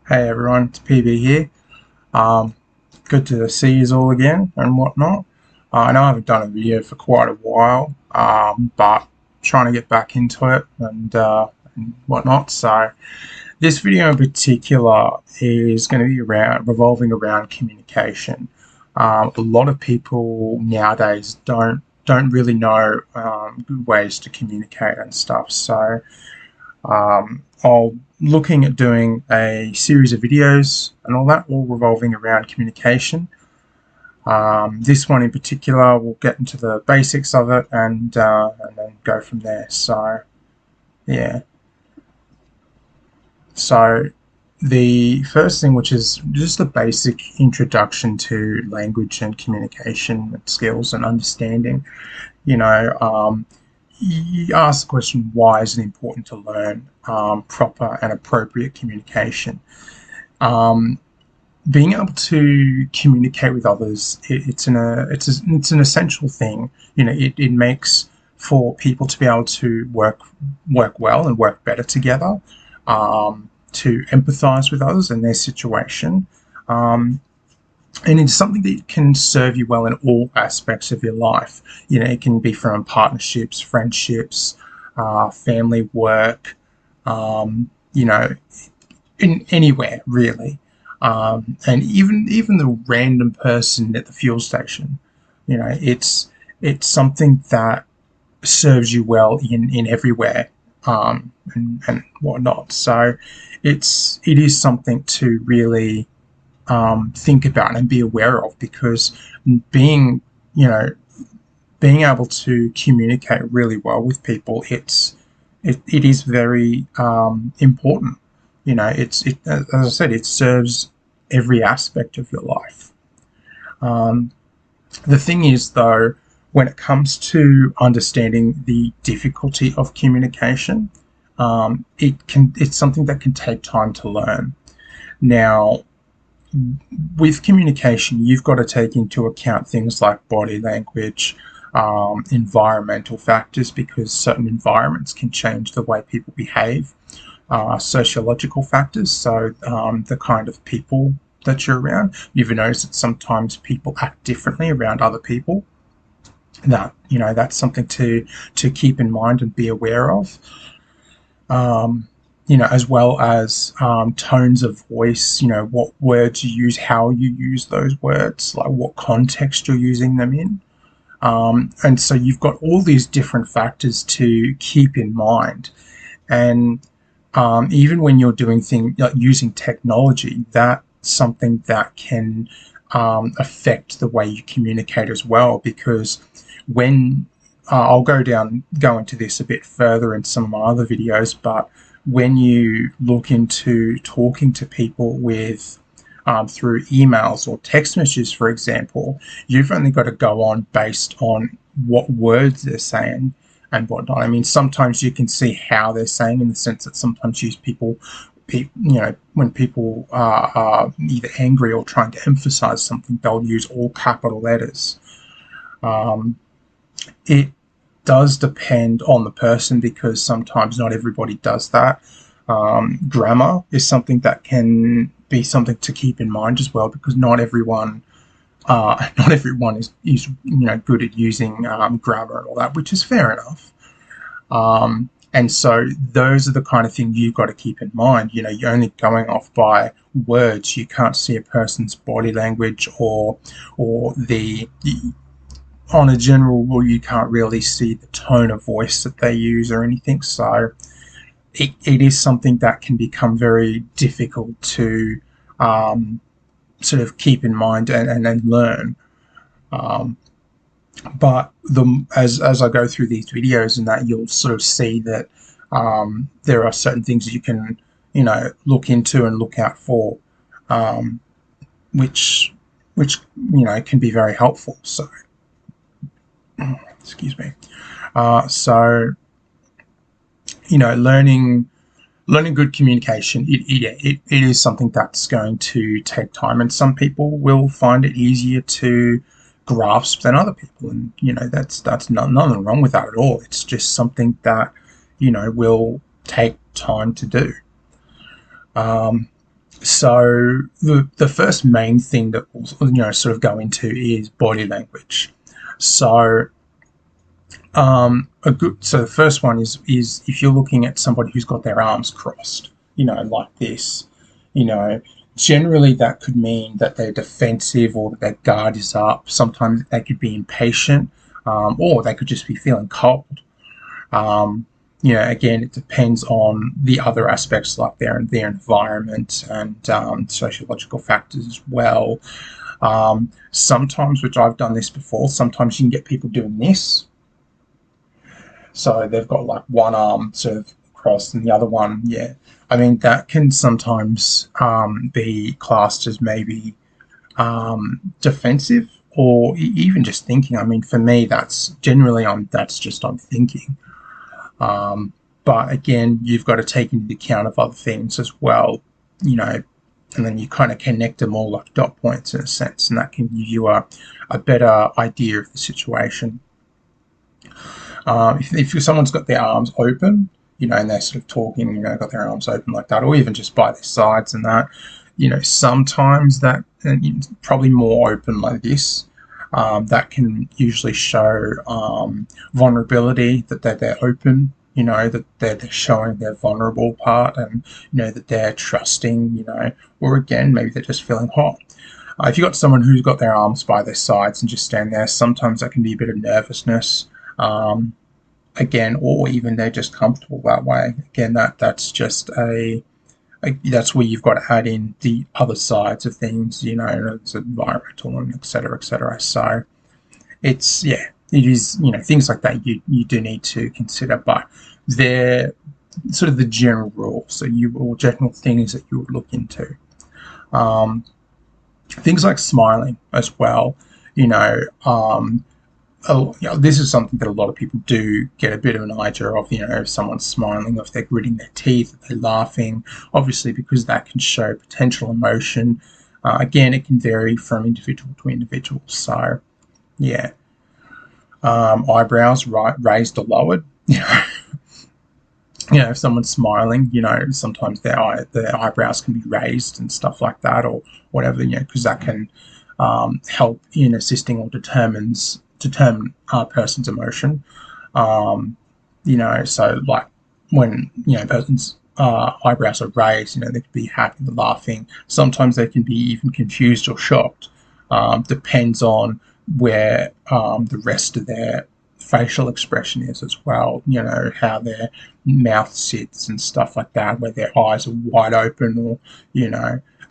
Hey everyone, it's PB here. Um, Good to see you all again and whatnot. I know I haven't done a video for quite a while, but trying to get back into it and whatnot. So this video in particular is going to be revolving around communication. A lot of people nowadays don't really know good ways to communicate and stuff. So I'll looking at doing a series of videos and all that, all revolving around communication. This one in particular, we'll get into the basics of it and then go from there. So, yeah. So, the first thing, which is just a basic introduction to language and communication skills and understanding, you know, you ask the question, why is it important to learn proper and appropriate communication? Um, Being able to communicate with others, it's an essential thing. It makes for people to be able to work well and work better together, to empathize with others and their situation. Um, and it's something that can serve you well in all aspects of your life. It can be from partnerships, friendships, family, work, you know, in anywhere really, and even the random person at the fuel station. It's something that serves you well in everywhere, and whatnot. So it is something to really think about and be aware of, because being you know being able to communicate really well with people, it is very important. As I said, it serves every aspect of your life. Um, the thing is, though, when it comes to understanding the difficulty of communication, it's something that can take time to learn. Now, with communication, you've got to take into account things like body language, environmental factors, because certain environments can change the way people behave, sociological factors, so the kind of people that you're around. You've noticed that sometimes people act differently around other people. That's something to keep in mind and be aware of. Um, as well as tones of voice, what words you use, how you use those words, like what context you're using them in. And so you've got all these different factors to keep in mind. And even when you're doing things like using technology, that's something that can affect the way you communicate as well. Because when I'll go into this a bit further in some of my other videos, but when you look into talking to people through emails or text messages, for example, you've only got to go on based on what words they're saying and whatnot. I mean, sometimes you can see how they're saying, in the sense that sometimes when people are either angry or trying to emphasize something, they'll use all capital letters. It does depend on the person, because sometimes not everybody does that. Grammar is something that can be something to keep in mind as well, because not everyone is good at using grammar and all that, which is fair enough. And so those are the kind of things you've got to keep in mind. You're only going off by words. You can't see a person's body language or on a general rule, you can't really see the tone of voice that they use or anything. So it is something that can become very difficult to sort of keep in mind and learn. But as I go through these videos and that, you'll sort of see that there are certain things that you can look into and look out for, which can be very helpful. So excuse me. So learning good communication, it is something that's going to take time, and some people will find it easier to grasp than other people, and that's nothing wrong with that at all. It's just something that will take time to do. So the first main thing that we'll, sort of go into is body language. So so the first one is if you're looking at somebody who's got their arms crossed, like this, you know, generally that could mean that they're defensive or that their guard is up. Sometimes they could be impatient, or they could just be feeling cold. Um, again, it depends on the other aspects like their environment and sociological factors as well. Sometimes, which I've done this before, sometimes you can get people doing this. So they've got like one arm sort of crossed and the other one, yeah. I mean, that can sometimes be classed as maybe defensive or even just thinking. I mean, for me, that's generally I'm thinking. Um, but again, you've got to take into account of other things as well, you know, and then you kind of connect them all like dot points in a sense, and that can give you a better idea of the situation. If someone's got their arms open, and they're sort of talking, got their arms open like that, or even just by their sides and that, sometimes that, and probably more open like this, that can usually show vulnerability, that they're open, that they're showing their vulnerable part, and, that they're trusting, or again, maybe they're just feeling hot. If you've got someone who's got their arms by their sides and just stand there, sometimes that can be a bit of nervousness. Again, or even they're just comfortable that way. Again, that's just that's where you've got to add in the other sides of things, it's environmental and et cetera, et cetera. So it is, things like that you do need to consider, but they're sort of the general rules. So or general things that you would look into. Things like smiling as well, this is something that a lot of people do get a bit of an idea of, if someone's smiling, if they're gritting their teeth, if they're laughing, obviously, because that can show potential emotion. Again, it can vary from individual to individual. So, yeah. Eyebrows raised or lowered. If someone's smiling, sometimes their eyebrows can be raised and stuff like that, or whatever, because that can help in assisting or determine a person's emotion. So like when a person's eyebrows are raised, they could be happy or laughing. Sometimes they can be even confused or shocked. Depends on where the rest of their facial expression is as well. How their mouth sits and stuff like that, where their eyes are wide open, or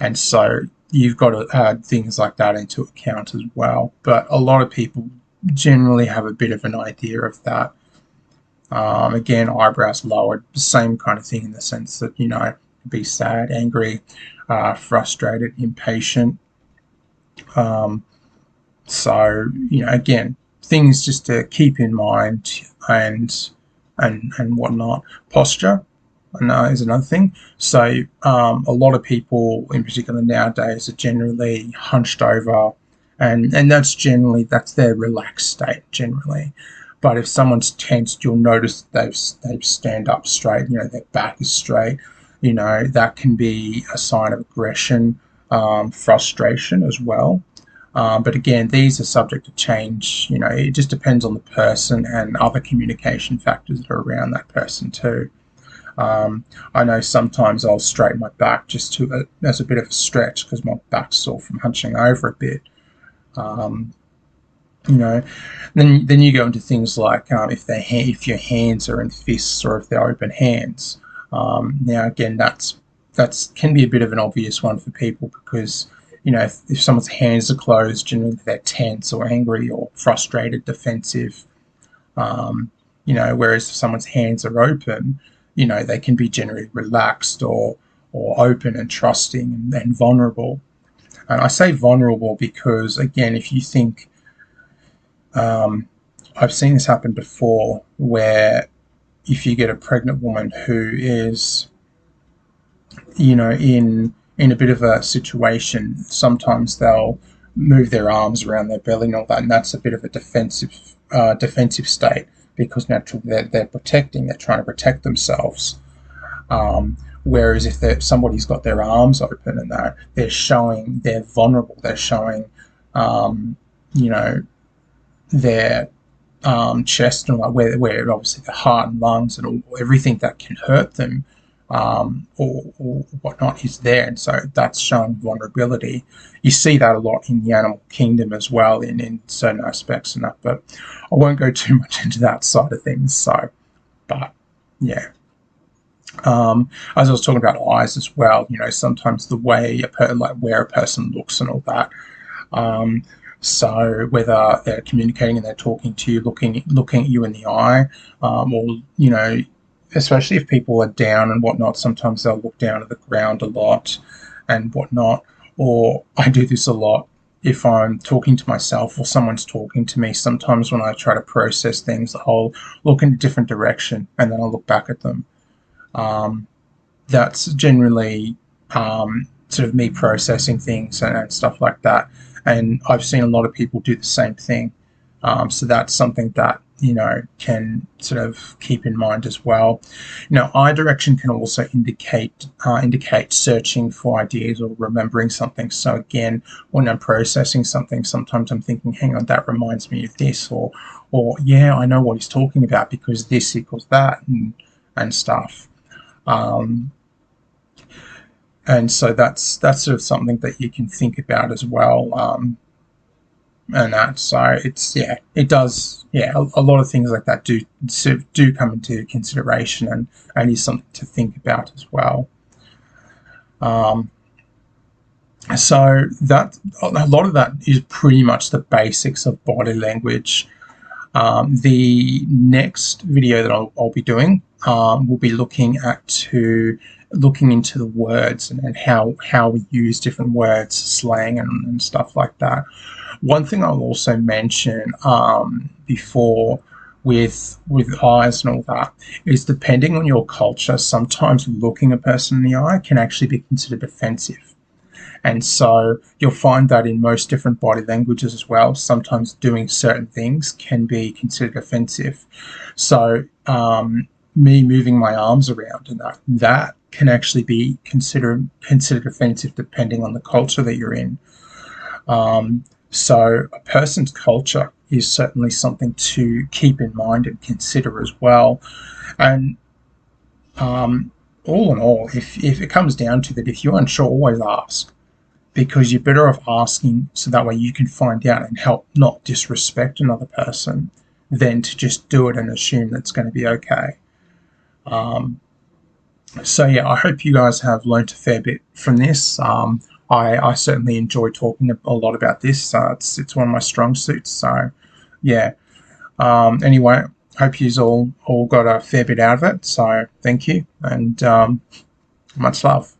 and so you've got to add things like that into account as well. But a lot of people generally have a bit of an idea of that. Again, eyebrows lowered, same kind of thing in the sense that, be sad, angry, frustrated, impatient. So, again, things just to keep in mind and whatnot. Posture is another thing. So a lot of people, in particular nowadays, are generally hunched over, and that's their relaxed state generally. But if someone's tensed, you'll notice they've stand up straight. Their back is straight. That can be a sign of aggression, frustration as well. But again, these are subject to change. It just depends on the person and other communication factors that are around that person too. I know sometimes I'll straighten my back just as a bit of a stretch because my back's sore from hunching over a bit. Then you go into things like if your hands are in fists or if they're open hands. Now again, that's can be a bit of an obvious one for people because if someone's hands are closed, generally they're tense or angry or frustrated, defensive. Whereas if someone's hands are open, they can be generally relaxed or open and trusting and vulnerable. And I say vulnerable because, again, if you think, I've seen this happen before, where if you get a pregnant woman who is, in a bit of a situation, sometimes they'll move their arms around their belly and all that, and that's a bit of a defensive state because naturally they're trying to protect themselves. Whereas if somebody's got their arms open and that, they're vulnerable. They're showing, you know, their chest and like where obviously the heart and lungs and everything that can hurt them, or whatnot is there, and so that's showing vulnerability. You see that a lot in the animal kingdom as well, in certain aspects and that. But I won't go too much into that side of things. So, but yeah. As I was talking about eyes as well, sometimes the way like where a person looks and all that. Um, so whether they're communicating and they're talking to you, looking at you in the eye, or especially if people are down and whatnot, sometimes they'll look down at the ground a lot and whatnot. Or I do this a lot if I'm talking to myself or someone's talking to me. Sometimes when I try to process things, I'll look in a different direction and then I'll look back at them. Um, that's generally sort of me processing things and stuff like that. And I've seen a lot of people do the same thing. So that's something that can sort of keep in mind as well. Eye direction can also indicate searching for ideas or remembering something. So again, when I'm processing something, sometimes I'm thinking, hang on, that reminds me of this, or yeah, I know what he's talking about because this equals that, and stuff. Um, and so that's sort of something that you can think about as well. And that, so it does, a lot of things like that do come into consideration, and is something to think about as well. Um, so that a lot of that is pretty much the basics of body language. The next video that I'll be doing will be looking into the words and how we use different words, slang, and stuff like that. One thing I'll also mention before with eyes and all that is, depending on your culture, sometimes looking a person in the eye can actually be considered offensive. And so you'll find that in most different body languages as well, sometimes doing certain things can be considered offensive. So me moving my arms around and that can actually be considered offensive depending on the culture that you're in. So a person's culture is certainly something to keep in mind and consider as well. And all in all, if it comes down to that, if you're unsure, always ask, because you're better off asking so that way you can find out and help not disrespect another person than to just do it and assume that's going to be okay. So yeah, I hope you guys have learnt a fair bit from this. I certainly enjoy talking a lot about this. It's one of my strong suits. So yeah. Anyway, hope you all got a fair bit out of it. So thank you, and much love.